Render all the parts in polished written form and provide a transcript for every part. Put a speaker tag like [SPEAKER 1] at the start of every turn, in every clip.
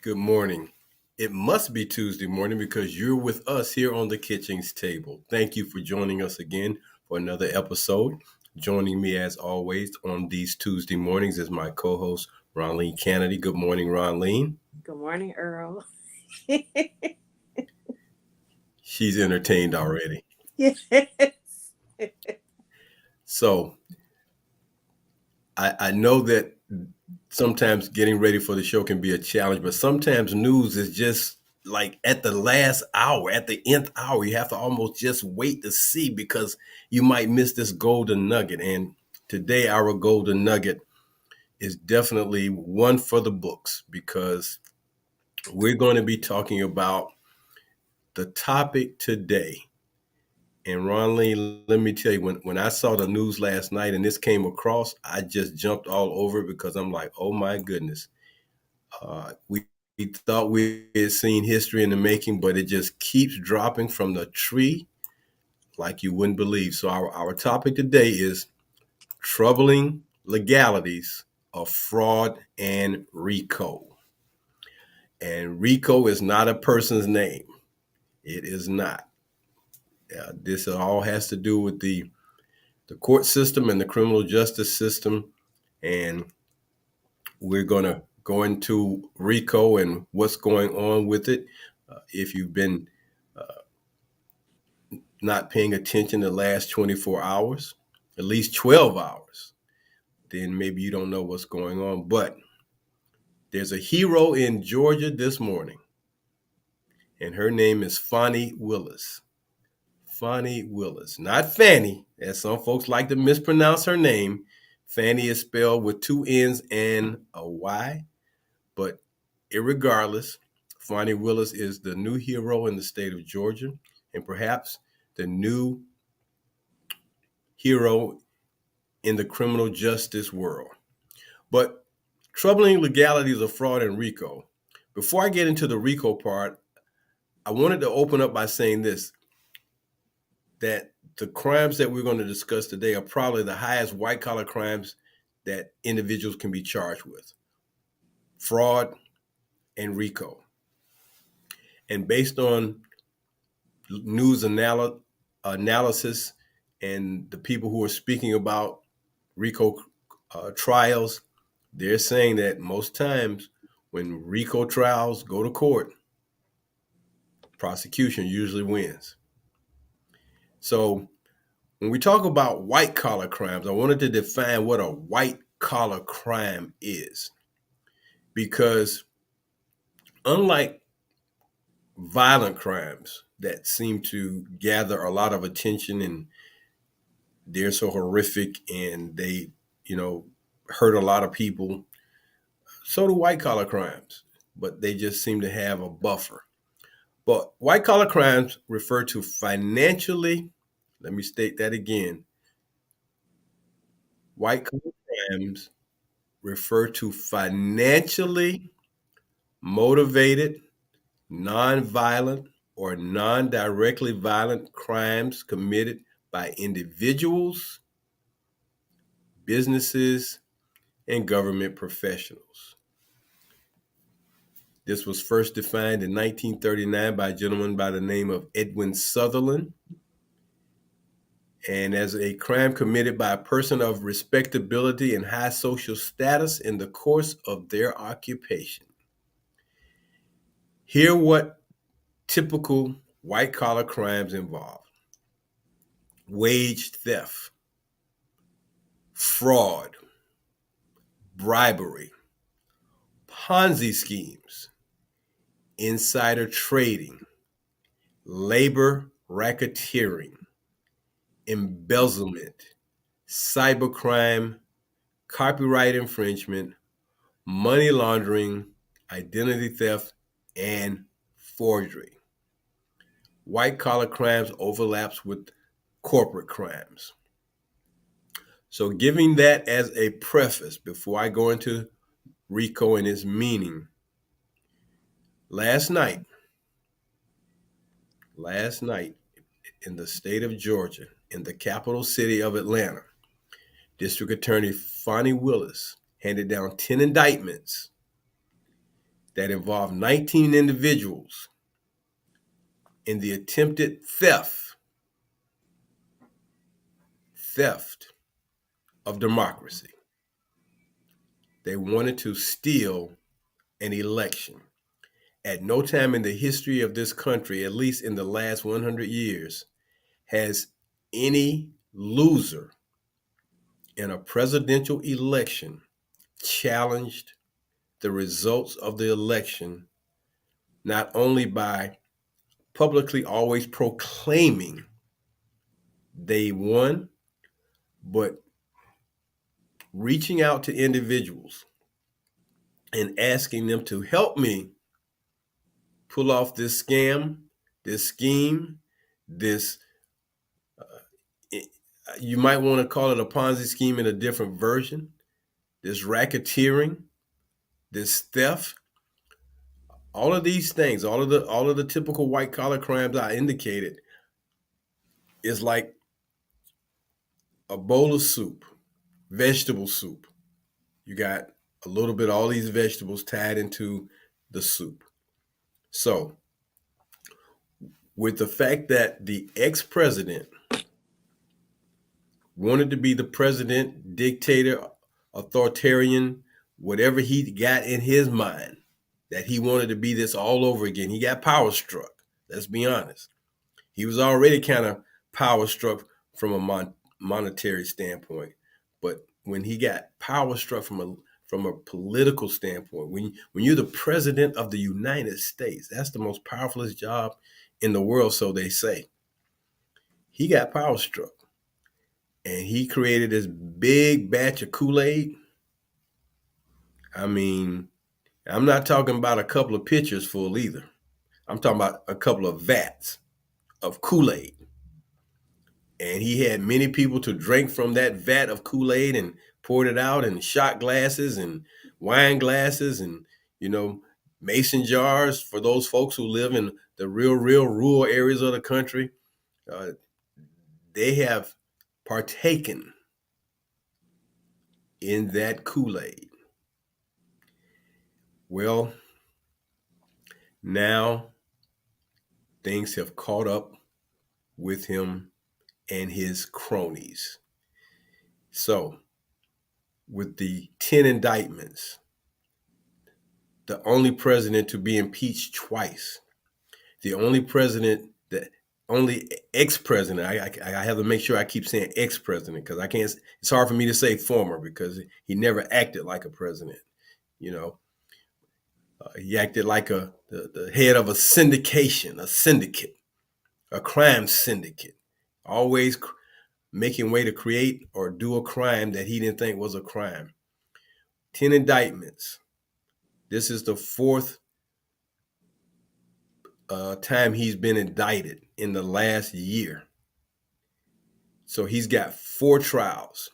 [SPEAKER 1] Good morning. It must be Tuesday morning because you're with us here on the Kitchings Table. Thank you for joining us again for another episode. Joining me as always on these Tuesday mornings is my co-host Ronleen Kennedy. Good morning, Ronleen.
[SPEAKER 2] Good morning, Earl.
[SPEAKER 1] She's entertained already.
[SPEAKER 2] Yes.
[SPEAKER 1] So I know that sometimes getting ready for the show can be a challenge, but sometimes news is just like at the last hour, at the nth hour, you have to almost just wait to see because you might miss this golden nugget. And today, our golden nugget is definitely one for the books because we're going to be talking about the topic today. And Ron Lee, let me tell you, when I saw the news last night and this came across, I just jumped all over it because I'm like, oh my goodness. We thought we had seen history in the making, but it just keeps dropping from the tree like you wouldn't believe. So our topic today is troubling legalities of fraud and RICO. And RICO is not a person's name. It is not. This all has to do with the court system and the criminal justice system. And we're going to go into RICO and what's going on with it. If you've been not paying attention the last 24 hours, at least 12 hours, then maybe you don't know what's going on. But there's a hero in Georgia this morning, and her name is Fani Willis. Fani Willis, not Fanny, as some folks like to mispronounce her name. Fanny is spelled with two N's and a Y, but irregardless, Fani Willis is the new hero in the state of Georgia, and perhaps the new hero in the criminal justice world. But troubling legalities of fraud and RICO. Before I get into the RICO part, I wanted to open up by saying this, that the crimes that we're going to discuss today are probably the highest white collar crimes that individuals can be charged with. Fraud and RICO. And based on news analysis and the people who are speaking about RICO trials, they're saying that most times when RICO trials go to court, prosecution usually wins. So when we talk about white collar crimes, I wanted to define what a white collar crime is. Because unlike violent crimes that seem to gather a lot of attention and they're so horrific and they, you know, hurt a lot of people, so do white collar crimes, but they just seem to have a buffer. But white collar crimes refer to financially, let me state that again. White collar crimes refer to financially motivated, nonviolent, or non directly violent crimes committed by individuals, businesses, and government professionals. This was first defined in 1939 by a gentleman by the name of Edwin Sutherland, and as a crime committed by a person of respectability and high social status in the course of their occupation. Here, what typical white collar crimes involve: wage theft, fraud, bribery, Ponzi schemes, insider trading, labor racketeering, embezzlement, cybercrime, copyright infringement, money laundering, identity theft, and forgery. White collar crimes overlaps with corporate crimes. So, giving that as a preface before I go into RICO and its meaning, last night, in the state of Georgia, in the capital city of Atlanta, District Attorney Fani Willis handed down 10 indictments that involved 19 individuals in the attempted theft of democracy. They wanted to steal an election. At no time in the history of this country, at least in the last 100 years, has any loser in a presidential election challenged the results of the election, not only by publicly always proclaiming they won, but reaching out to individuals and asking them to help me pull off this scam, this scheme, this, you might want to call it a Ponzi scheme in a different version, this racketeering, this theft, all of these things, all of the typical white collar crimes I indicated is like a bowl of soup, vegetable soup. You got a little bit of all these vegetables tied into the soup. So, with the fact that the ex-president wanted to be the president, dictator, authoritarian, whatever he got in his mind, that he wanted to be this all over again. He got power struck. Let's be honest. He was already kind of power struck from a monetary standpoint, but when he got power struck from a political standpoint, when you're the president of the United States, that's the most powerfulest job in the world, so they say. He got power struck, and he created this big batch of Kool-Aid. I mean, I'm not talking about a couple of pitchers full either. I'm talking about a couple of vats of Kool-Aid. And he had many people to drink from that vat of Kool-Aid and poured it out in shot glasses and wine glasses and, mason jars for those folks who live in the real rural areas of the country. Uh, they have partaken in that Kool-Aid. Well, now things have caught up with him and his cronies. So, with the 10 indictments, the only president to be impeached twice, the only president, the only ex-president, I have to make sure I keep saying ex-president because I can't, it's hard for me to say former because he never acted like a president. He acted like the head of a syndicate, a crime syndicate, always making way to create or do a crime that he didn't think was a crime. 10 indictments. This is the fourth time he's been indicted in the last year. So he's got 4 trials,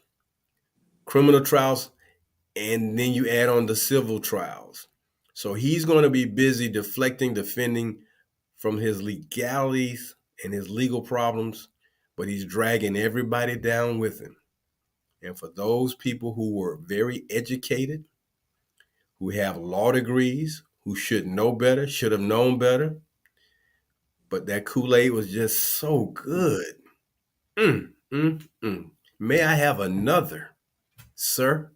[SPEAKER 1] criminal trials, and then you add on the civil trials. So he's going to be busy defending from his legalities and his legal problems, but he's dragging everybody down with him. And for those people who were very educated, who have law degrees, who should know better, should have known better, but that Kool-Aid was just so good. Mm, mm, mm. May I have another, sir?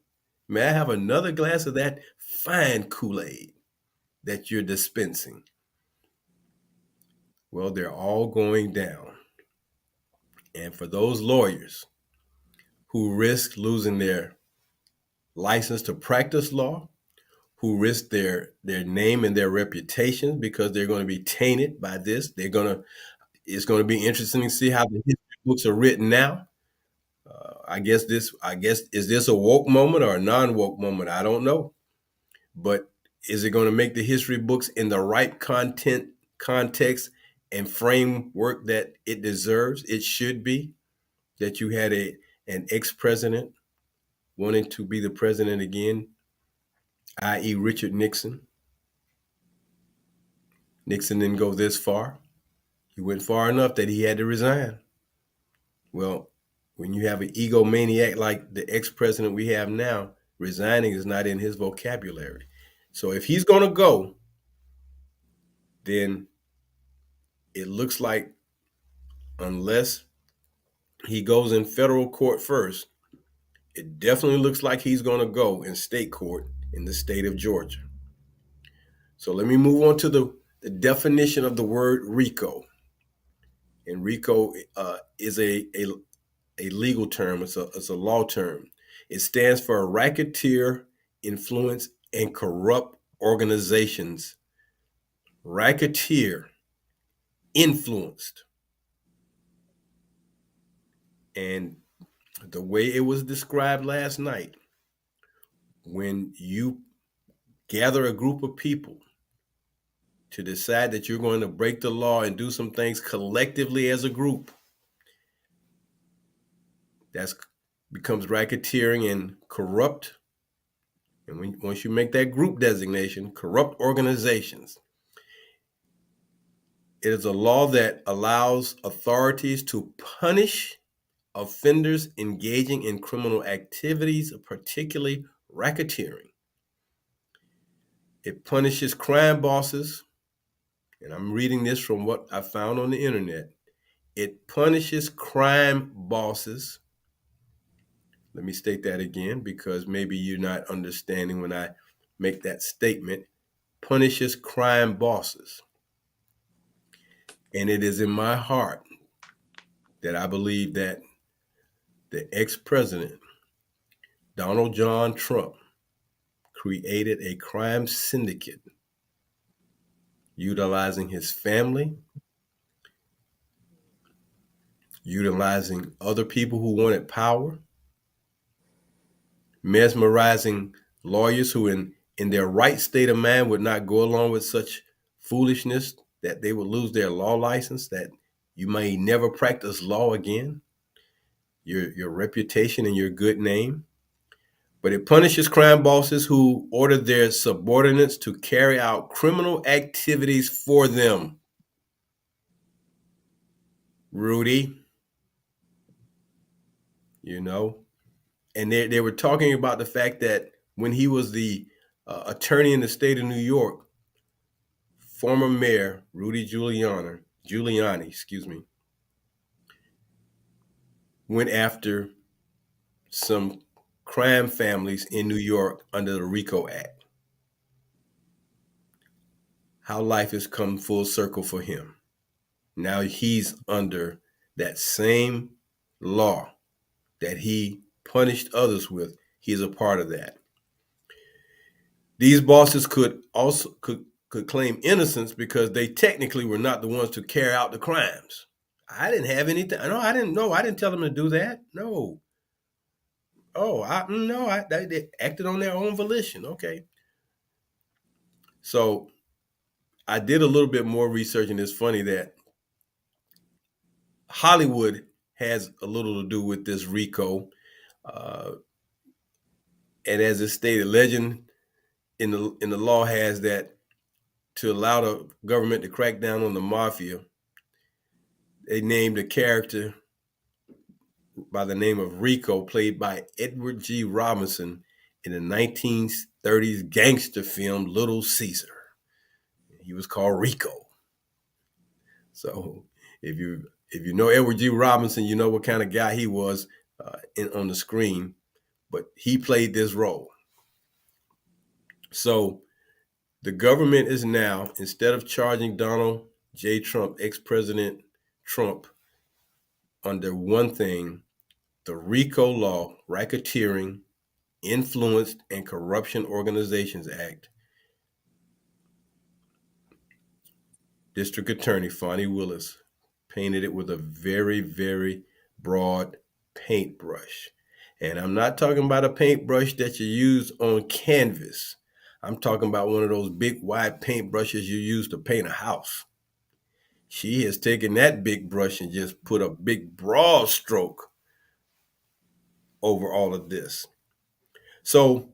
[SPEAKER 1] May I have another glass of that fine Kool-Aid that you're dispensing? Well, they're all going down. And for those lawyers who risk losing their license to practice law, who risk their name and their reputation because they're going to be tainted by this, it's going to be interesting to see how the history books are written now. I guess is this a woke moment or a non-woke moment? I don't know. But is it going to make the history books in the right context, and framework that it deserves? It should be that you had an ex-president wanting to be the president again, i.e. Richard Nixon. Nixon didn't go this far. He went far enough that he had to resign. Well, when you have an egomaniac like the ex-president we have now, resigning is not in his vocabulary. So if he's going to go, then it looks like, unless he goes in federal court first, it definitely looks like he's going to go in state court in the state of Georgia. So let me move on to the definition of the word RICO. And RICO is a legal term, it's a law term. It stands for racketeer, influence, and corrupt organizations. Racketeer, influenced. And the way it was described last night, when you gather a group of people to decide that you're going to break the law and do some things collectively as a group, that becomes racketeering and corrupt. And once you make that group designation, corrupt organizations, it is a law that allows authorities to punish offenders engaging in criminal activities, particularly racketeering. It punishes crime bosses, and I'm reading this from what I found on the internet. It punishes crime bosses. Let me state that again, because maybe you're not understanding when I make that statement. Punishes crime bosses. And it is in my heart that I believe that the ex-president, Donald John Trump, created a crime syndicate utilizing his family, utilizing other people who wanted power, mesmerizing lawyers who in their right state of mind would not go along with such foolishness, that they would lose their law license, that you may never practice law again, your reputation and your good name. But it punishes crime bosses who order their subordinates to carry out criminal activities for them. Rudy, you know, and they were talking about the fact that when he was the attorney in the state of New York, former mayor Rudy Giuliani, excuse me, went after some crime families in New York under the RICO Act. How life has come full circle for him. Now he's under that same law that he punished others with. He's a part of that. These bosses could claim innocence because they technically were not the ones to carry out the crimes. I didn't have anything. No, I didn't know. I didn't tell them to do that. No. Oh, they acted on their own volition. Okay. So I did a little bit more research, and it's funny that Hollywood has a little to do with this RICO. Uh, and as it stated, legend in the law has that to allow the government to crack down on the mafia, they named a character by the name of Rico, played by Edward G. Robinson in the 1930s gangster film Little Caesar. He was called Rico. So if you know Edward G. Robinson, you know what kind of guy he was on the screen, but he played this role. So the government is now, instead of charging Donald J. Trump, ex-President Trump, under one thing, the RICO law, Racketeering, Influenced, and Corruption Organizations Act, District Attorney Fonnie Willis painted it with a very, very broad paintbrush. And I'm not talking about a paintbrush that you use on canvas. I'm talking about one of those big, wide paintbrushes you use to paint a house. She has taken that big brush and just put a big, broad stroke over all of this. So,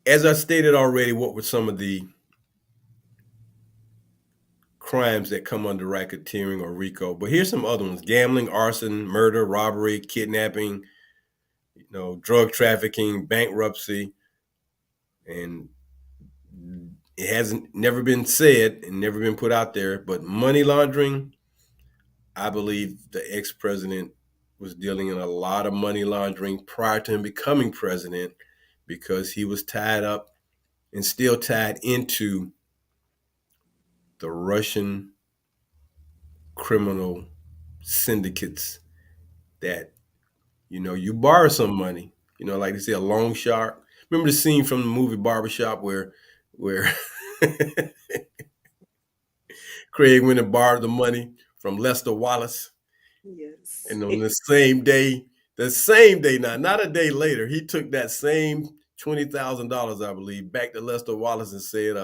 [SPEAKER 1] as I stated already, what were some of the crimes that come under racketeering or RICO? But here's some other ones: gambling, arson, murder, robbery, kidnapping, drug trafficking, bankruptcy, and It hasn't never been said and never been put out there, but money laundering, I believe the ex-president was dealing in a lot of money laundering prior to him becoming president because he was tied up and still tied into the Russian criminal syndicates that, you borrow some money, like they say, a loan shark. Remember the scene from the movie Barbershop where Craig went and borrowed the money from Lester Wallace,
[SPEAKER 2] Yes.
[SPEAKER 1] and on the same day now, not a day later, he took that same $20,000, I believe, back to Lester Wallace and said,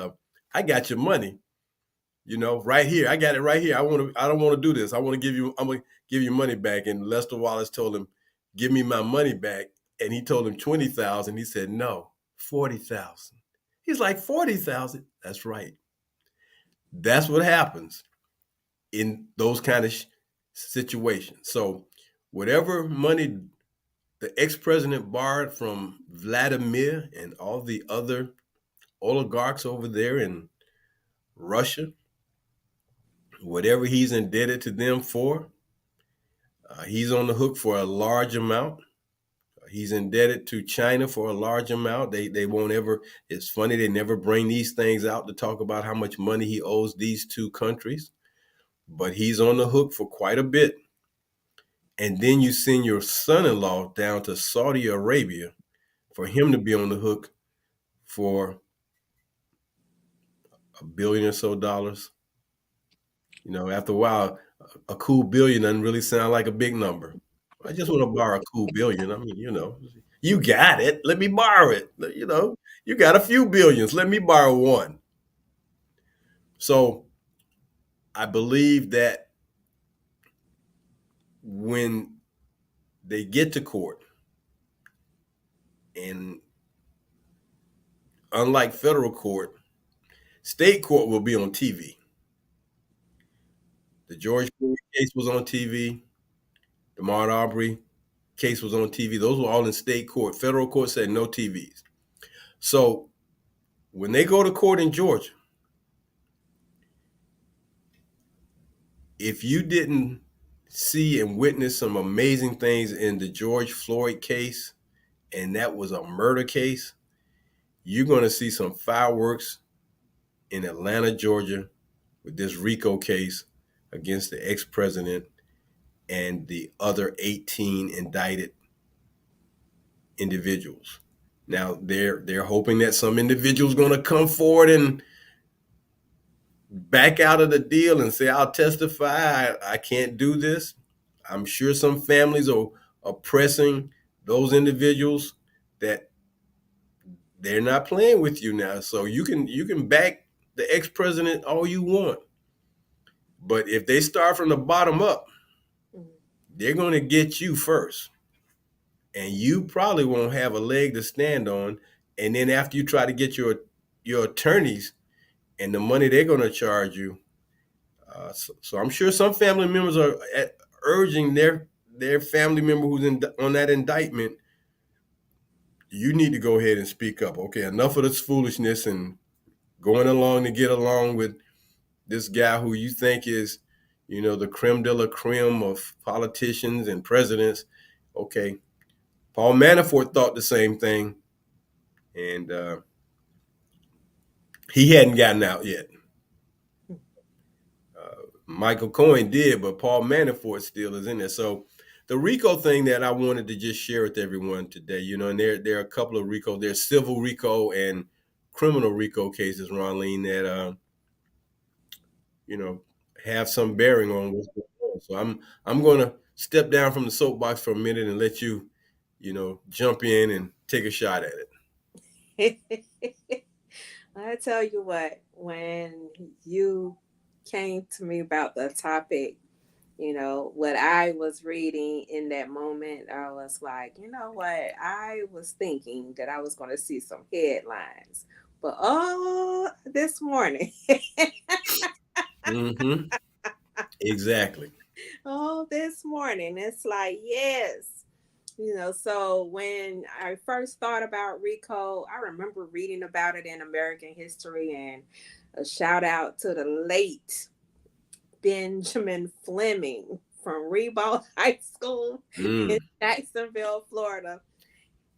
[SPEAKER 1] "I got your money, right here. I got it right here. I don't want to do this. I'm gonna give you money back." And Lester Wallace told him, "Give me my money back." And he told him 20,000. He said, "No, 40,000." He's like, 40,000. That's right. That's what happens in those kind of situations. So whatever money the ex-president borrowed from Vladimir and all the other oligarchs over there in Russia, whatever he's indebted to them for, he's on the hook for a large amount. He's indebted to China for a large amount. They won't ever. It's funny they never bring these things out to talk about how much money he owes these two countries, but he's on the hook for quite a bit. And then you send your son-in-law down to Saudi Arabia for him to be on the hook for $1 billion or so. After a while, a cool billion doesn't really sound like a big number. I just want to borrow a cool billion. I mean, you got it. Let me borrow it. You got a few billions. Let me borrow one. So I believe that when they get to court, and unlike federal court, state court will be on TV. The George Floyd case was on TV. The Ahmaud Arbery case was on TV. Those were all in state court. Federal court said no TVs. So when they go to court in Georgia, if you didn't see and witness some amazing things in the George Floyd case, and that was a murder case, you're going to see some fireworks in Atlanta, Georgia, with this RICO case against the ex-president and the other 18 indicted individuals. Now they're hoping that some individual's going to come forward and back out of the deal and say, "I'll testify. I can't do this." I'm sure some families are oppressing those individuals that they're not playing with you now. So you can back the ex-president all you want. But if they start from the bottom up,
[SPEAKER 2] Mhm.
[SPEAKER 1] they're going to get you first. And you probably won't have a leg to stand on. And then after you try to get your attorneys and the money they're going to charge you, so I'm sure some family members are urging their family member who's on that indictment. You need to go ahead and speak up. Okay, enough of this foolishness and going along to get along with this guy who you think is, the creme de la creme of politicians and presidents. Okay, Paul Manafort thought the same thing, and he hadn't gotten out yet. Michael Cohen did, but Paul Manafort still is in there. So the RICO thing that I wanted to just share with everyone today, and there are a couple of RICO, there's civil RICO and criminal RICO cases, Ronline, that you know have some bearing on what's going on. So I'm going to step down from the soapbox for a minute and let you, jump in and take a shot at it.
[SPEAKER 2] I tell you what, when you came to me about the topic, what I was reading in that moment, I was like, you know what? I was thinking that I was going to see some headlines. But oh, this morning,
[SPEAKER 1] Hmm. Exactly.
[SPEAKER 2] oh, this morning, it's like, yes. So when I first thought about Rico, I remember reading about it in American history, and a shout out to the late Benjamin Fleming from Rebound High School in
[SPEAKER 1] Mm,
[SPEAKER 2] Jacksonville, Florida,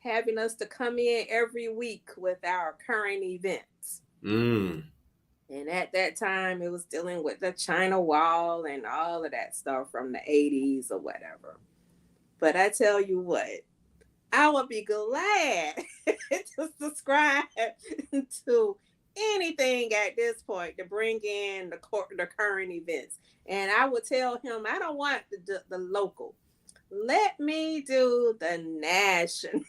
[SPEAKER 2] having us to come in every week with our current events.
[SPEAKER 1] mm.
[SPEAKER 2] And at that time, it was dealing with the China Wall and all of that stuff from the 80s or whatever. But I tell you what, I would be glad to subscribe to anything at this point to bring in the current events. And I would tell him, I don't want the local. Let me do the national.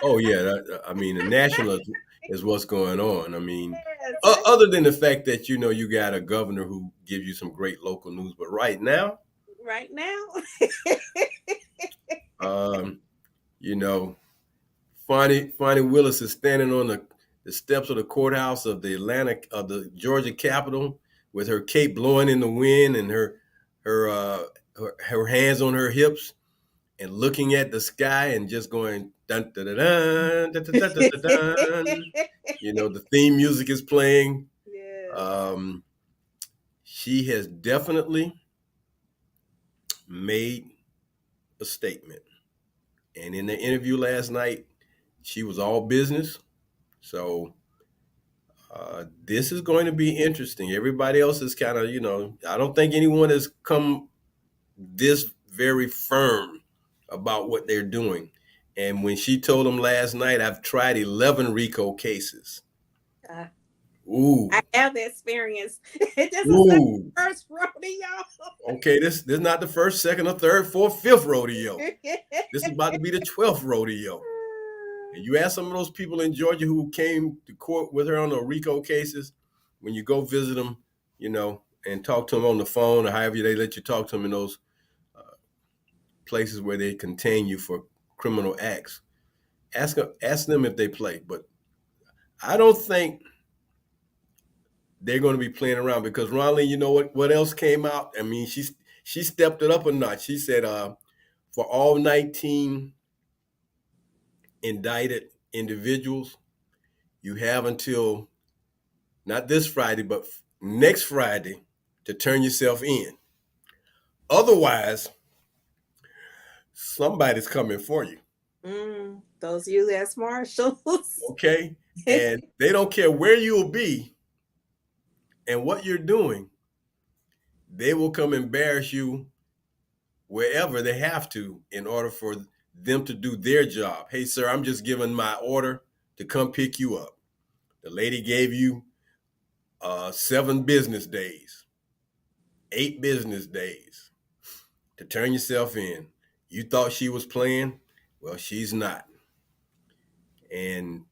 [SPEAKER 1] Oh yeah, I mean the national is what's going on. I mean,
[SPEAKER 2] Yes,
[SPEAKER 1] other than the fact that you got a governor who gives you some great local news, but right now,
[SPEAKER 2] right now.
[SPEAKER 1] um, you know, Fonnie Willis is standing on the steps of the courthouse of the Georgia Capitol with her cape blowing in the wind and her her hands on her hips and looking at the sky and just going dun dun dun dun dun dun dun dun. Dun. The theme music is playing.
[SPEAKER 2] Yes.
[SPEAKER 1] Um, she has definitely made a statement. And in the interview last night, she was all business. So this is going to be interesting. Everybody else is kind of, I don't think anyone has come this very firm about what they're doing. And when she told them last night, I've tried 11 RICO cases.
[SPEAKER 2] Uh,
[SPEAKER 1] Ooh,
[SPEAKER 2] I have the experience. This is not
[SPEAKER 1] ooh.
[SPEAKER 2] the first rodeo.
[SPEAKER 1] Okay, this is not the first, second, or third, fourth, fifth rodeo. This is about to be the 12th rodeo. And you ask some of those people in Georgia who came to court with her on the RICO cases, when you go visit them, and talk to them on the phone or however they let you talk to them in those places where they contain you for criminal acts, ask them if they play. But I don't think they're going to be playing around because Ronley, you know what else came out? I mean, she stepped it up a notch. She said, for all 19 indicted individuals, you have until not this Friday, but next Friday to turn yourself in. Otherwise, somebody's coming for you.
[SPEAKER 2] Those U.S. Marshals.
[SPEAKER 1] Okay? And they don't care where you'll be and what you're doing, they will come embarrass you wherever they have to in order for them to do their job. Hey, sir, I'm just giving my order to come pick you up. The lady gave you 7 business days, 8 business days to turn yourself in. You thought she was playing? Well, she's not. And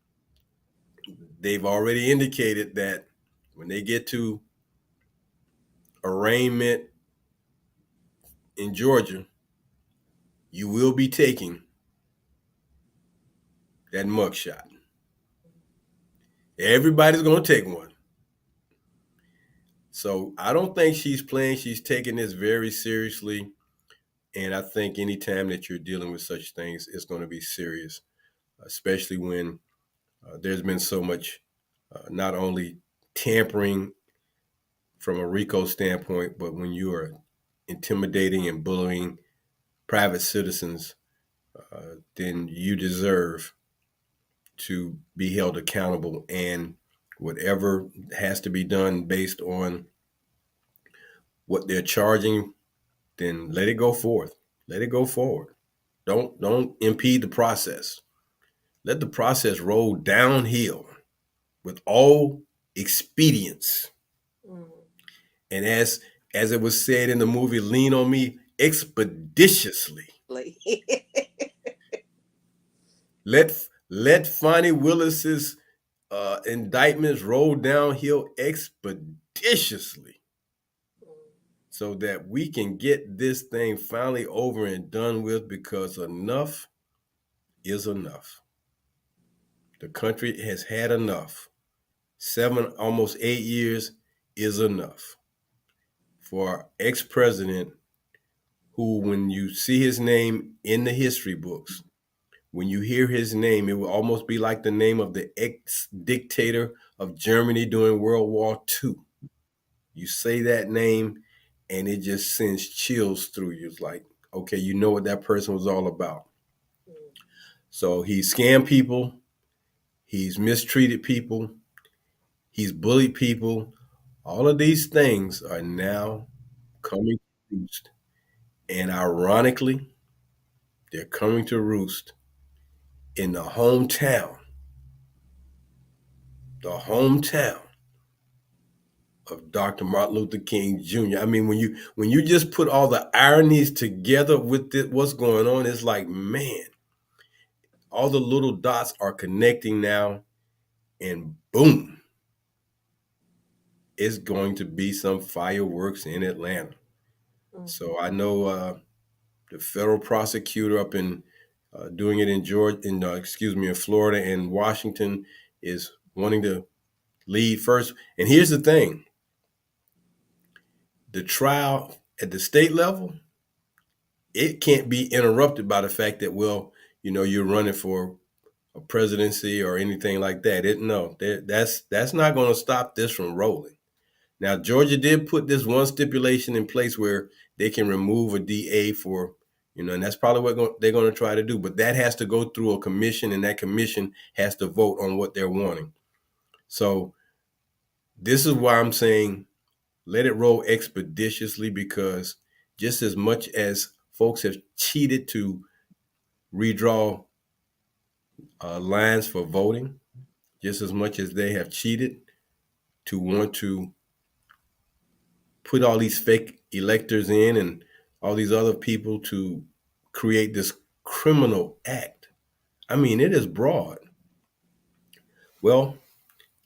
[SPEAKER 1] they've already indicated that when they get to arraignment in Georgia, you will be taking that mugshot. Everybody's going to take one. So I don't think she's playing. She's taking this very seriously. And I think anytime that you're dealing with such things, it's going to be serious, especially when there's been so much not only tampering from a RICO standpoint, but when you are intimidating and bullying private citizens, then you deserve to be held accountable. And whatever has to be done based on what they're charging, then let it go forth. Let it go forward. Don't impede the process. Let the process roll downhill with all expedience.
[SPEAKER 2] Mm.
[SPEAKER 1] And as it was said in the movie Lean on Me, expeditiously. Let Fonnie Willis's indictments roll downhill expeditiously so that we can get this thing finally over and done with because enough is enough. The country has had enough. 7, almost 8 years is enough for our ex-president who, when you see his name in the history books, when you hear his name, it will almost be like the name of the ex dictator of Germany during World War II. You say that name, and it just sends chills through you. It's like, okay, you know what that person was all about.
[SPEAKER 2] Mm.
[SPEAKER 1] So he scammed people, he's mistreated people, he's bullied people. All of these things are now coming to roost. And ironically, they're coming to roost in the hometown of Dr. Martin Luther King Jr. I mean, when you just put all the ironies together with what's going on, it's like, man, all the little dots are connecting now, and boom, it's going to be some fireworks in Atlanta.
[SPEAKER 2] Mm.
[SPEAKER 1] So I know the federal prosecutor up in doing it in Georgia, in Florida and Washington, is wanting to lead first. And here's the thing: the trial at the state level, it can't be interrupted by the fact that, well, you're running for a presidency or anything like that. That's not going to stop this from rolling. Now, Georgia did put this one stipulation in place where they can remove a DA for, and that's probably what they're going to try to do. But that has to go through a commission, and that commission has to vote on what they're wanting. So this is why I'm saying let it roll expeditiously, because just as much as folks have cheated to redraw lines for voting, just as much as they have cheated to want to put all these fake electors in and all these other people to create this criminal act. I mean, it is broad. Well,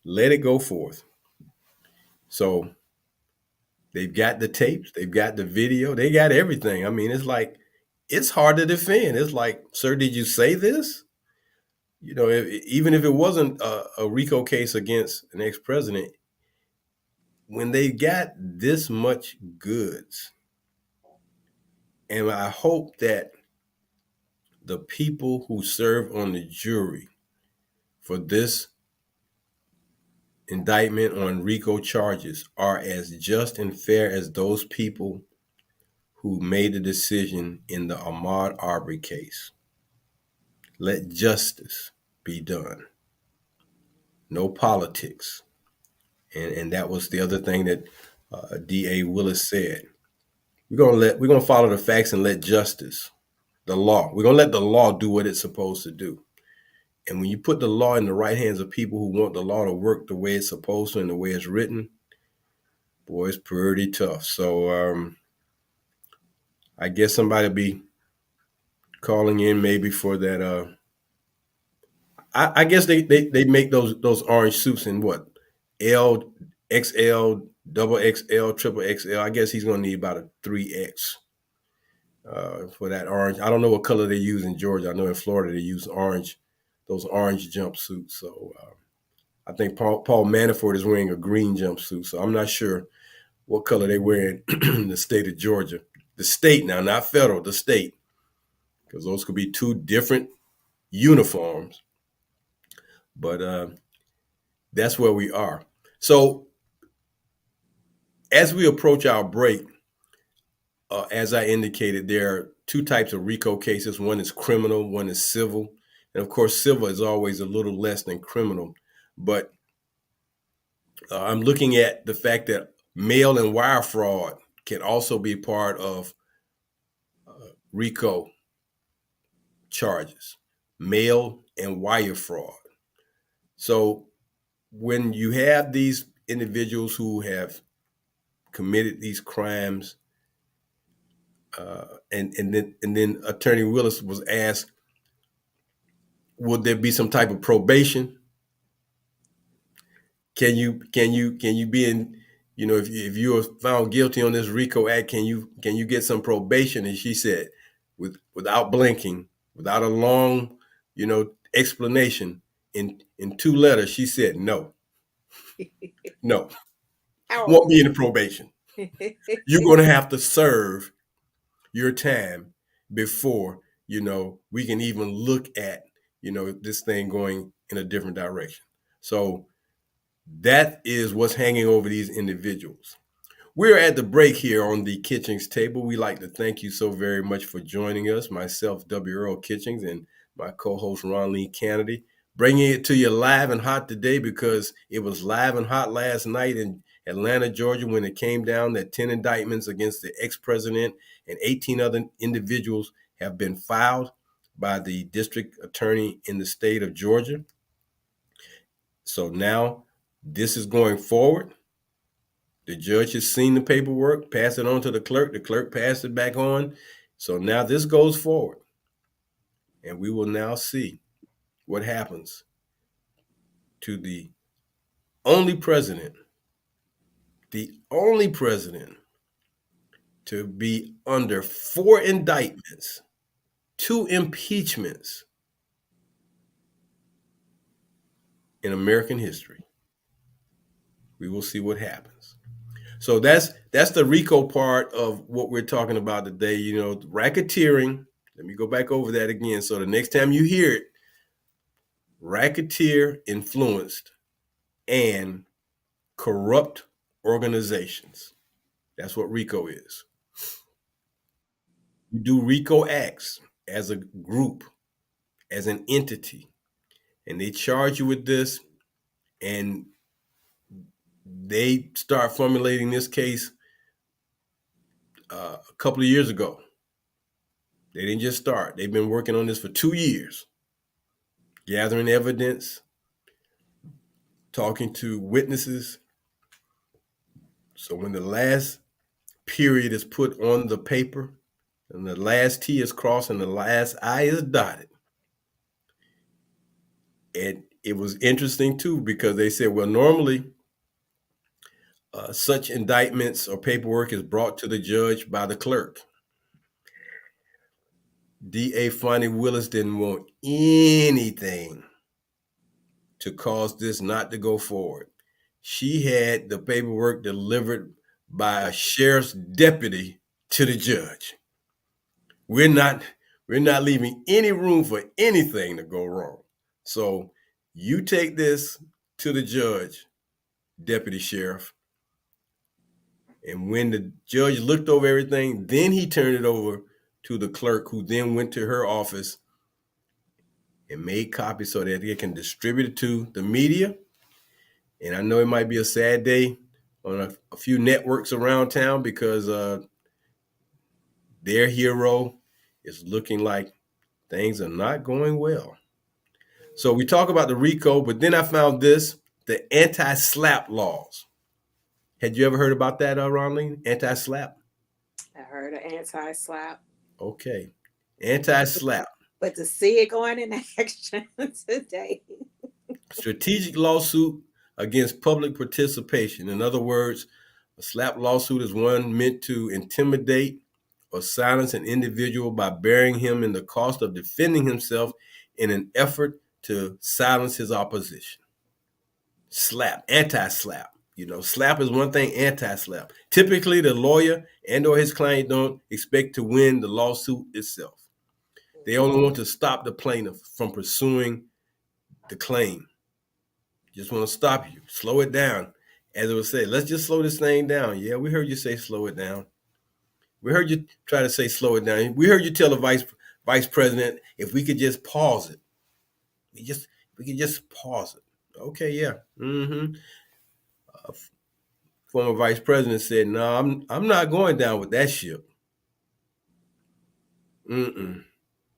[SPEAKER 1] let it go forth. So they've got the tapes, they've got the video, they got everything. I mean, it's like, it's hard to defend. It's like, sir, did you say this? Even if it wasn't a RICO case against an ex president, when they got this much goods, and I hope that the people who serve on the jury for this indictment on RICO charges are as just and fair as those people who made the decision in the Ahmaud Arbery case. Let justice be done. No politics. And that was the other thing that DA Willis said. We're gonna follow the facts and let justice, the law. We're gonna let the law do what it's supposed to do. And when you put the law in the right hands of people who want the law to work the way it's supposed to and the way it's written, boy, it's pretty tough. So I guess somebody will be calling in maybe for that. I guess they make those orange suits in what, L, XL, double XL, triple XL. I guess he's gonna need about a 3X for that orange. I don't know what color they use in Georgia. I know in Florida they use orange, those orange jumpsuits. So I think Paul Manafort is wearing a green jumpsuit. So I'm not sure what color they wear in the state of Georgia. The state now, not federal, the state, because those could be two different uniforms. But that's where we are. So as we approach our break, as I indicated, there are two types of RICO cases. One is criminal, one is civil. And of course, civil is always a little less than criminal. But I'm looking at the fact that mail and wire fraud can also be part of RICO charges, mail and wire fraud. So when you have these individuals who have committed these crimes, and then Attorney Willis was asked, would there be some type of probation? Can you be in, if you are found guilty on this RICO Act, can you get some probation? And she said, without blinking, without a long, explanation, in two letters, she said, no, no, won't be
[SPEAKER 2] Powerful.
[SPEAKER 1] in the probation. You're going to have to serve your time before, we can even look at, this thing going in a different direction. So that is what's hanging over these individuals. We're at the break here on the Kitchings Table. We like to thank you so very much for joining us. Myself, W. Earl Kitchings, and my co-host Ron Lee Kennedy, bringing it to you live and hot today because it was live and hot last night in Atlanta, Georgia, when it came down that 10 indictments against the ex-president and 18 other individuals have been filed by the district attorney in the state of Georgia. So now this is going forward. The judge has seen the paperwork, passed it on to the clerk. The clerk passed it back on. So now this goes forward. And we will now see what happens to the only president to be under 4 indictments, 2 impeachments in American history. We will see what happens. So that's the RICO part of what we're talking about today. Racketeering. Let me go back over that again. So the next time you hear it, racketeer influenced and corrupt organizations. That's what RICO is. You do RICO acts as a group, as an entity, and they charge you with this, and they start formulating this case a couple of years ago. They didn't just start. They've been working on this for 2 years, gathering evidence, talking to witnesses. So when the last period is put on the paper and the last T is crossed and the last I is dotted, and it was interesting too because they said, well, normally such indictments or paperwork is brought to the judge by the clerk. D.A. Fonnie Willis didn't want anything to cause this not to go forward. She had the paperwork delivered by a sheriff's deputy to the judge. We're not we're not leaving any room for anything to go wrong. So you take this to the judge, deputy sheriff, and when the judge looked over everything, then he turned it over to the clerk, who then went to her office and made copies so that they can distribute it to the media. And I know it might be a sad day on a few networks around town because their hero is looking like things are not going well. So we talk about the RICO, but then I found this, the anti-slap laws. Had you ever heard about that, Ronlene? Anti-slap?
[SPEAKER 2] I heard an anti-slap,
[SPEAKER 1] Okay. Anti-slap.
[SPEAKER 2] but to see it going in action today.
[SPEAKER 1] Strategic lawsuit against public participation. In other words, a slap lawsuit is one meant to intimidate or silence an individual by burying him in the cost of defending himself in an effort to silence his opposition. Slap, anti-slap. Slap is one thing, anti-slap. Typically, the lawyer and or his client don't expect to win the lawsuit itself. They only want to stop the plaintiff from pursuing the claim. Just want to stop you, slow it down. As it was said, let's just slow this thing down. Yeah, we heard you say slow it down. We heard you try to say slow it down. We heard you tell the vice president if we could just pause it. We could just pause it. Okay, yeah. Former vice president said, "No, I'm not going down with that ship. Mm-mm.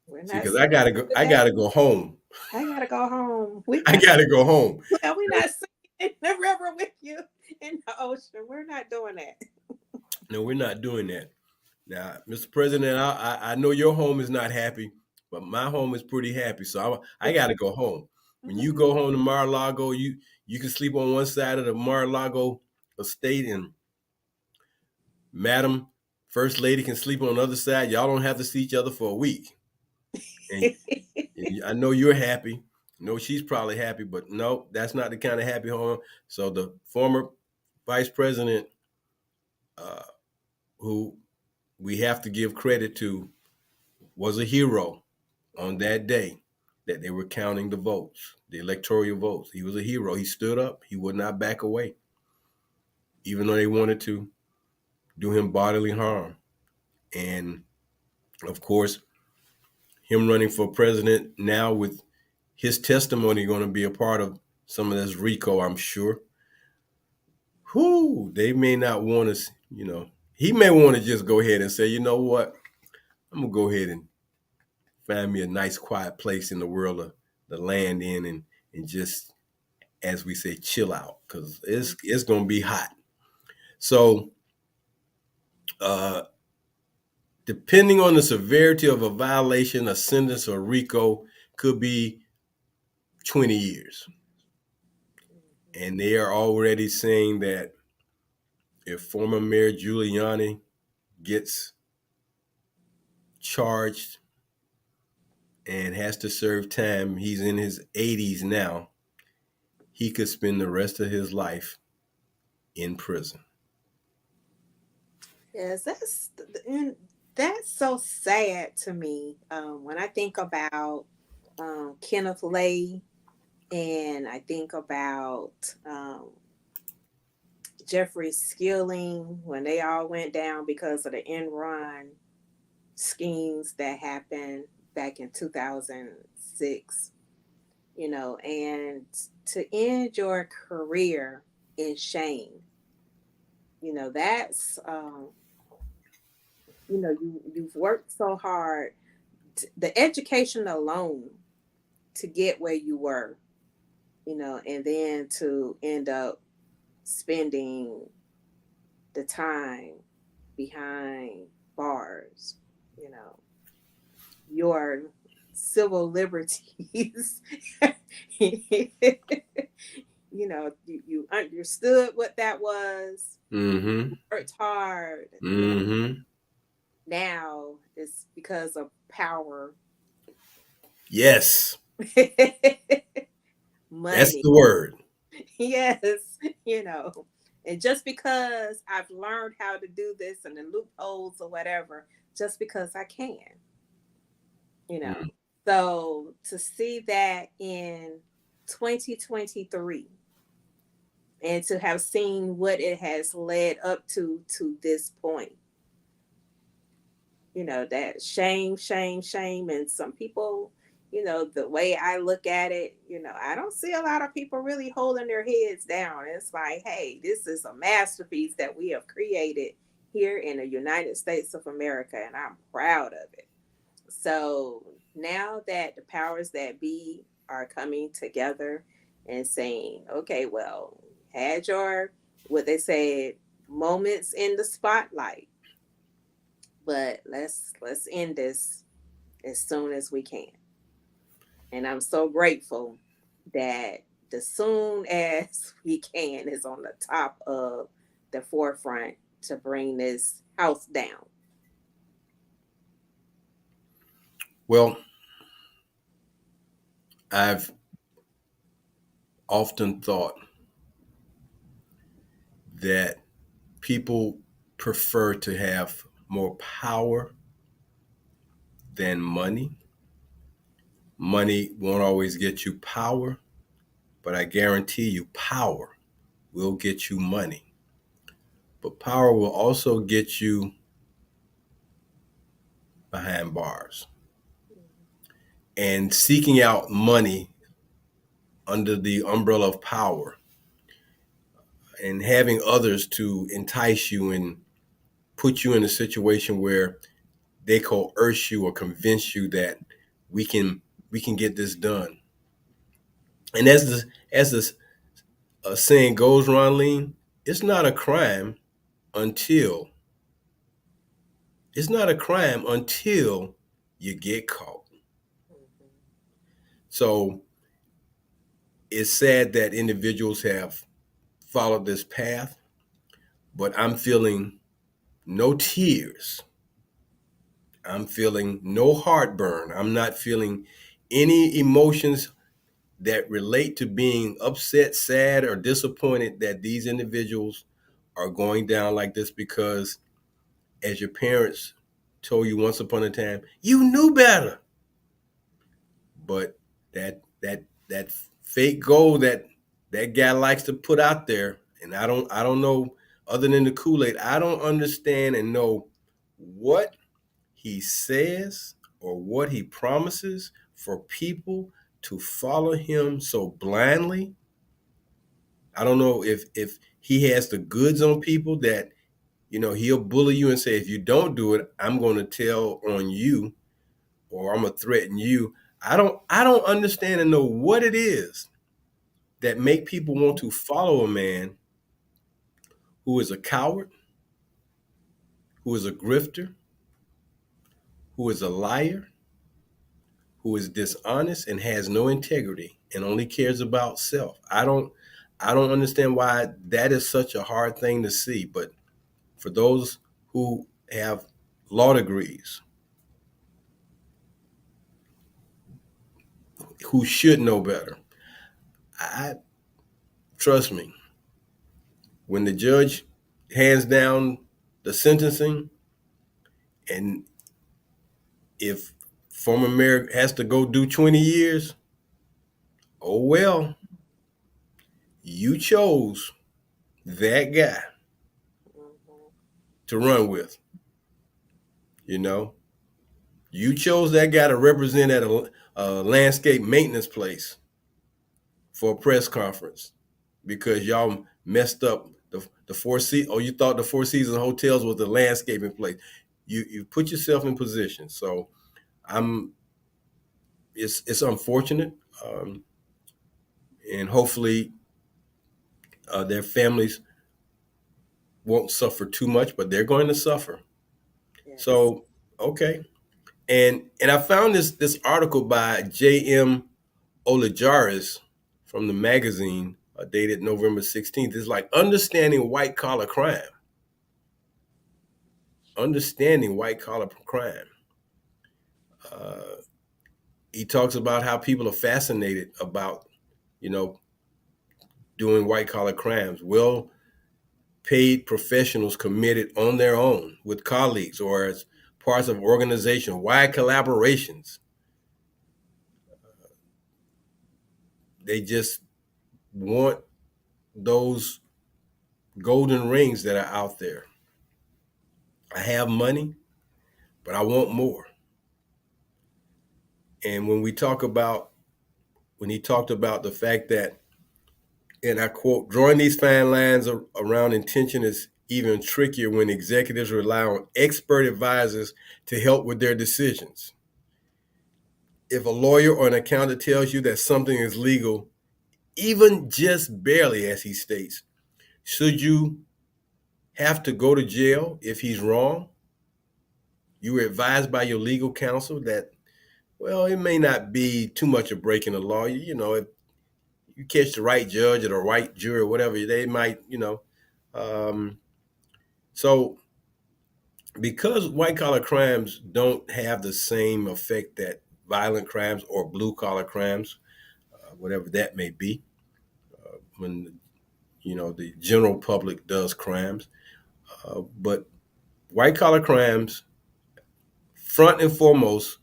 [SPEAKER 2] We're
[SPEAKER 1] See,
[SPEAKER 2] not
[SPEAKER 1] because
[SPEAKER 2] seeing
[SPEAKER 1] I gotta go. I
[SPEAKER 2] today.
[SPEAKER 1] gotta go home.
[SPEAKER 2] I gotta go home. We
[SPEAKER 1] I
[SPEAKER 2] not.
[SPEAKER 1] gotta go home.
[SPEAKER 2] Well, we're not sitting in the river with you in the ocean. We're not doing that.
[SPEAKER 1] No, we're not doing that. Now, Mr. President, I know your home is not happy, but my home is pretty happy. So I got to go home. When you go home to Mar-a-Lago, you can sleep on one side of the Mar-a-Lago estate, and Madam First Lady can sleep on the other side. Y'all don't have to see each other for a week. And, and I know you're happy. No, she's probably happy, but no, that's not the kind of happy home. So the former vice president, who we have to give credit to, was a hero on that day that they were counting the votes, the electoral votes. He was a hero. He stood up. He would not back away, even though they wanted to do him bodily harm. And of course, him running for president now with his testimony going to be a part of some of this RICO, I'm sure. Who they may not want to, he may want to just go ahead and say, you know what, I'm gonna go ahead and find me a nice quiet place in the world of the land in and just, as we say, chill out because it's gonna be hot. So uh depending on the severity of a violation, a sentence or RICO could be 20 years. And they are already saying that if former Mayor Giuliani gets charged and has to serve time, he's in his 80s now, he could spend the rest of his life in prison.
[SPEAKER 2] Yes, and that's so sad to me. When I think about Kenneth Lay, and I think about Jeffrey Skilling when they all went down because of the Enron schemes that happened back in 2006, and to end your career in shame, that's, you've worked so hard, the education alone to get where you were, and then to end up spending the time behind bars, you know, your civil liberties. You understood what that was,
[SPEAKER 1] Mm-hmm.
[SPEAKER 2] worked hard.
[SPEAKER 1] Mm-hmm.
[SPEAKER 2] Now it's because of power,
[SPEAKER 1] Yes, that's
[SPEAKER 2] money.
[SPEAKER 1] the word.
[SPEAKER 2] Yes, you know. And just because I've learned how to do this and the loopholes or whatever, just because I can, you know.
[SPEAKER 1] Mm.
[SPEAKER 2] So to see that in 2023 and to have seen what it has led up to this point, that shame, shame, shame. And some people, the way I look at it, I don't see a lot of people really holding their heads down. It's like, hey, this is a masterpiece that we have created here in the United States of America, and I'm proud of it. So now that the powers that be are coming together and saying, okay, well, had your, what they said, moments in the spotlight, but let's end this as soon as we can. And I'm so grateful that the soon as we can is on the top of the forefront to bring this house down.
[SPEAKER 1] Well, I've often thought that people prefer to have more power than money. Money won't always get you power, but I guarantee you, power will get you money. But power will also get you behind bars. And seeking out money under the umbrella of power and having others to entice you and put you in a situation where they coerce you or convince you that we can we can get this done. And as the saying goes, Ronleen, it's not a crime until it's not a crime until you get caught.
[SPEAKER 2] Mhm.
[SPEAKER 1] So it's sad that individuals have followed this path, but I'm feeling no tears. I'm feeling no heartburn. I'm not feeling any emotions that relate to being upset, sad, or disappointed that these individuals are going down like this because as your parents told you once upon a time, you knew better. But that fake gold that guy likes to put out there, and I don't know other than the Kool-Aid, I don't understand and know what he says or what he promises for people to follow him so blindly. I don't know if he has the goods on people that he'll bully you and say if you don't do it, I'm going to tell on you or I'm going to threaten you. I don't understand and know what it is that make people want to follow a man who is a coward, who is a grifter, who is a liar, who is dishonest and has no integrity and only cares about self. I don't understand why that is such a hard thing to see, but for those who have law degrees, who should know better, I trust me, when the judge hands down the sentencing, and if former mayor has to go do 20 years, oh well, you chose that guy
[SPEAKER 2] Mhm.
[SPEAKER 1] to run with. You know, you chose that guy to represent at a landscape maintenance place for a press conference because y'all messed up the Four Seasons. Oh, you thought the Four Seasons hotels was the landscaping place. You put yourself in position. So I'm. It's unfortunate, and hopefully their families won't suffer too much, but they're going to suffer.
[SPEAKER 2] Yes.
[SPEAKER 1] So okay, and I found this article by J.M. Olajaris from the magazine dated November 16th. It's like understanding white collar crime. Understanding white collar crime. Uh, he talks about how people are fascinated about, you know, doing white collar crimes. Well paid professionals committed on their own with colleagues or as parts of organization, wide collaborations. They just want those golden rings that are out there. I have money, but I want more. And when he talked about the fact that, and I quote, drawing these fine lines around intention is even trickier when executives rely on expert advisors to help with their decisions. If a lawyer or an accountant tells you that something is legal, even just barely, as he states, should you have to go to jail if he's wrong? You were advised by your legal counsel that, well, it may not be too much of breaking the law. If you catch the right judge or the right jury or whatever, they might, Um, so because white collar crimes don't have the same effect that violent crimes or blue collar crimes, whatever that may be, when the general public does crimes, but white collar crimes, front and foremost,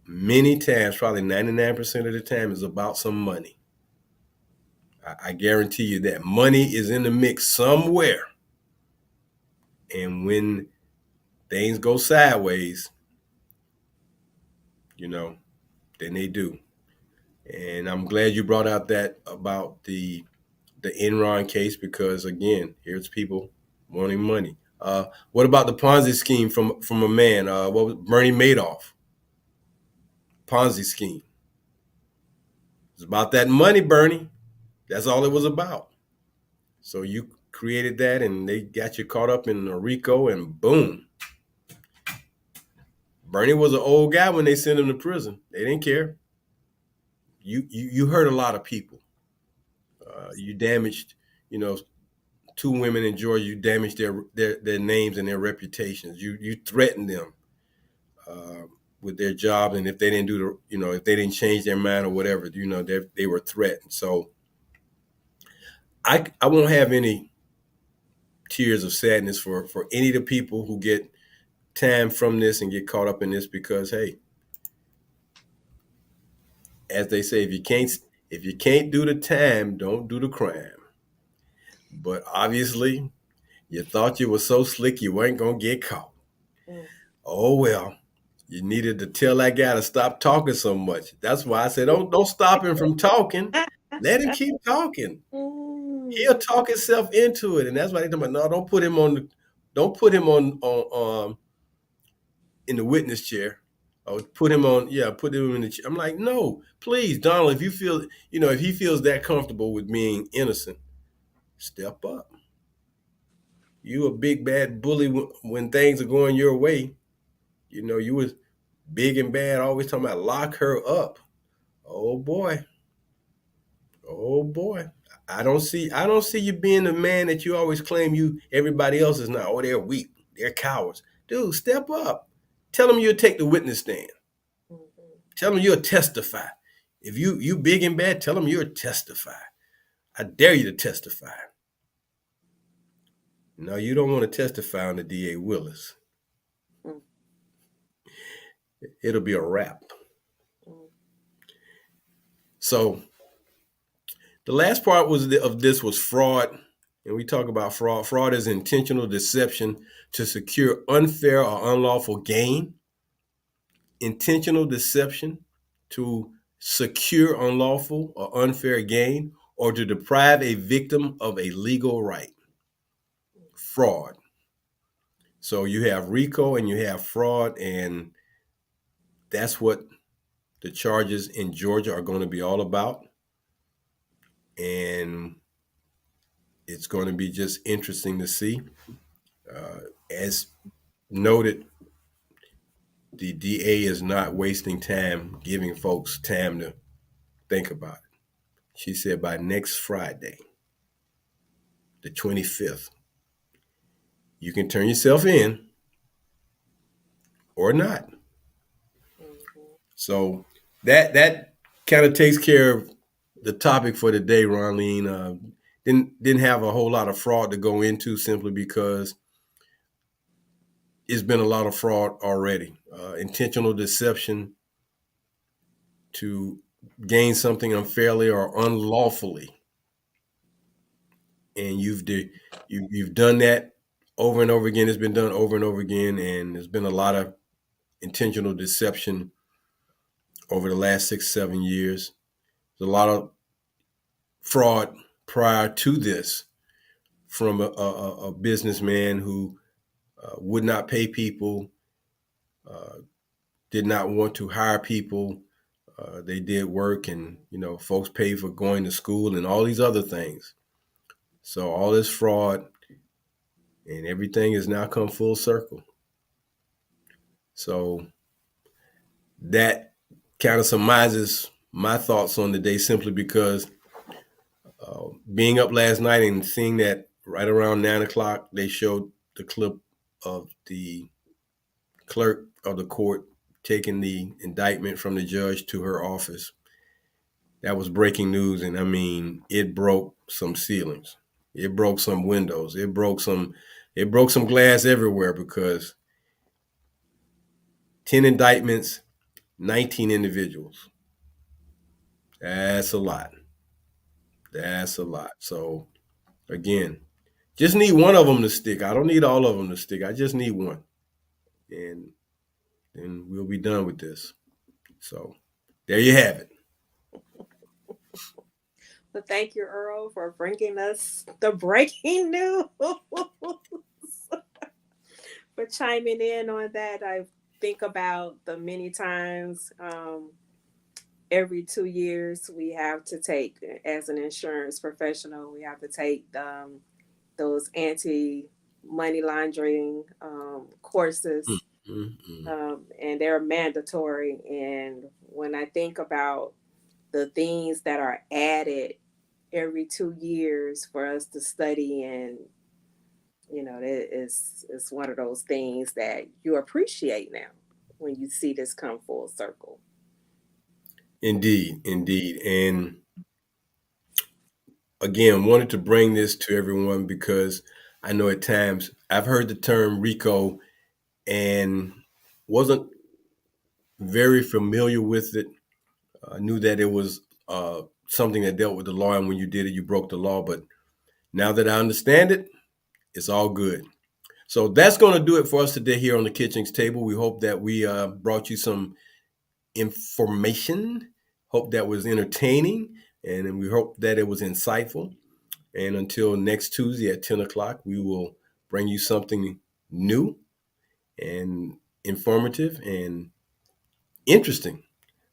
[SPEAKER 1] many times, probably 99% of the time, is about some money. I guarantee you that money is in the mix somewhere. And when things go sideways, you know, then they do. And I'm glad you brought out that about the Enron case because again, here's people wanting money. What about the Ponzi scheme from a man? What was Bernie Madoff Ponzi scheme? It's about that money, Bernie. That's all it was about. So you created that, and they got you caught up in a RICO, and boom, Bernie was an old guy when they sent him to prison. They didn't care. You hurt a lot of people. You damaged, you know, two women in Georgia. You damaged their names and their reputations. You threatened them uh, with their job, and if they didn't do if they didn't change their mind or whatever, they were threatened. So I won't have any tears of sadness for any of the people who get time from this and get caught up in this because hey, as they say, if you can't do the time, don't do the crime. But obviously, you thought you were so slick you weren't gonna get caught.
[SPEAKER 2] Mm.
[SPEAKER 1] Oh well. You needed to tell that guy to stop talking so much. That's why I said don't stop him from talking. Let him keep talking. He'll
[SPEAKER 2] Mm.
[SPEAKER 1] talk himself into it, and that's why they talking about no. Don't put him on in the witness chair. Or put him in the chair. I'm like, no, please, Donald. If you feel, if he feels that comfortable with being innocent, step up. You a big bad bully when things are going your way. You was big and bad, always talking about lock her up. Oh boy, oh boy. I don't see you being the man that you always claim you everybody else is not. Oh, they're weak. They're cowards. Dude, step up. Tell them you'll take the witness stand.
[SPEAKER 2] Mhm.
[SPEAKER 1] Tell them you'll testify. If you big and bad, tell them you'll testify. I dare you to testify. No, you don't want to testify on the DA Willis.
[SPEAKER 2] Mm.
[SPEAKER 1] It'll be a wrap.
[SPEAKER 2] Mm.
[SPEAKER 1] So the last part of this was fraud, and we talk about fraud. Fraud is intentional deception to secure unfair or unlawful gain. Intentional deception to secure unlawful or unfair gain, or to deprive a victim of a legal right. Fraud. So you have RICO and you have fraud, and that's what the charges in Georgia are going to be all about. And it's going to be just interesting to see. As noted, the DA is not wasting time giving folks time to think about it. She said by next Friday, the 25th, you can turn yourself in or not.
[SPEAKER 2] Mhm.
[SPEAKER 1] So that kind of takes care of the topic for today, Ronline. Didn't have a whole lot of fraud to go into simply because it's been a lot of fraud already. Intentional deception to gain something unfairly or unlawfully, and you've done that over and over again. It's been done over and over again, and there's been a lot of intentional deception over the last 6 7 years. There's a lot of fraud prior to this from a businessman who would not pay people, uh, did not want to hire people. They did work, and folks paid for going to school and all these other things. So all this fraud and everything has now come full circle. So that kind of surmises my thoughts on the day simply because being up last night and seeing that right around 9 o'clock, they showed the clip of the clerk of the court taking the indictment from the judge to her office. That was breaking news, and I mean, it broke some ceilings, it broke some windows, it broke some glass everywhere because 10 indictments, 19 individuals. That's a lot. That's a lot. So again, just need one of them to stick. I don't need all of them to stick. I just need one, and then we'll be done with this. So there you have it.
[SPEAKER 2] Well, thank you, Earl, for bringing us the breaking news, for chiming in on that. I think about the many times, every 2 years we have to take, as an insurance professional, we have to take those anti money laundering courses,
[SPEAKER 1] Mm-hmm.
[SPEAKER 2] and they're mandatory. And when I think about the things that are added every 2 years for us to study, and it's one of those things that you appreciate now when you see this come full circle.
[SPEAKER 1] Indeed, indeed. And again, wanted to bring this to everyone because I know at times I've heard the term RICO and wasn't very familiar with it. I knew that it was something that dealt with the law, and when you did it, you broke the law. But now that I understand it, it's all good. So that's going to do it for us today here on the Kitchings Table. We hope that we brought you some information. Hope that was entertaining, and we hope that it was insightful. And until next Tuesday at 10 o'clock, we will bring you something new and informative and interesting.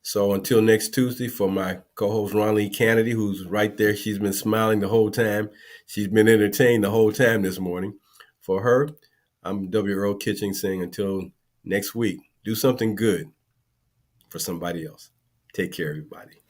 [SPEAKER 1] So until next Tuesday, for my co-host Ron Lee Kennedy, who's right there, she's been smiling the whole time. She's been entertained the whole time this morning. For her, I'm W. Earl Kitching saying until next week, do something good for somebody else. Take care, everybody.